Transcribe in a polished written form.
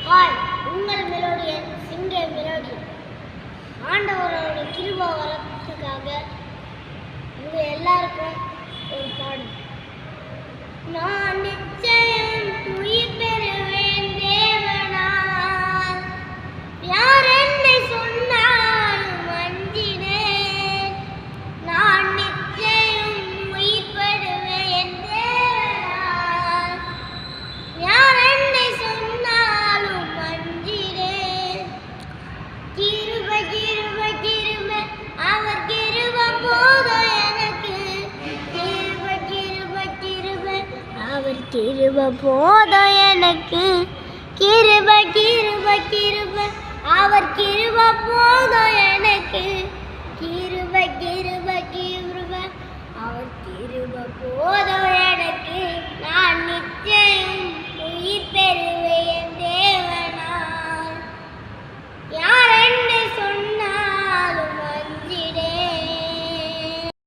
Hi, உங்கள் மெலோடியன் singer மெலோடியன். ஆண்டவரோட கிருபை வரத்துக்காக உங்க எல்லாருக்கும் ஒரு பாடல். நான் நிச்சயம் உயிர் பெறுவேன் தேவனால், யார் என்னை சொன்னாலும் அஞ்சினேன். நான் நிச்சயம் உயிர் பெறுவேன் தேவனால், யார் என்னை சொன்னாலும் அஞ்சினேன். கிருபை கிருபை கிருபை அவர் கிருபை போதும் எனக்கு. கிருபை கிருபை கிருபை அவர் கிருபை போதும் எனக்கு. கிருபை கிருபை கிருபை அவர் கிருபை போதும் எனக்கு. கிருபை கிருபை கிருபை அவர் கிருபை போதும் எனக்கு. நான் நிச்சயம் உயிர் பெறுவேன்.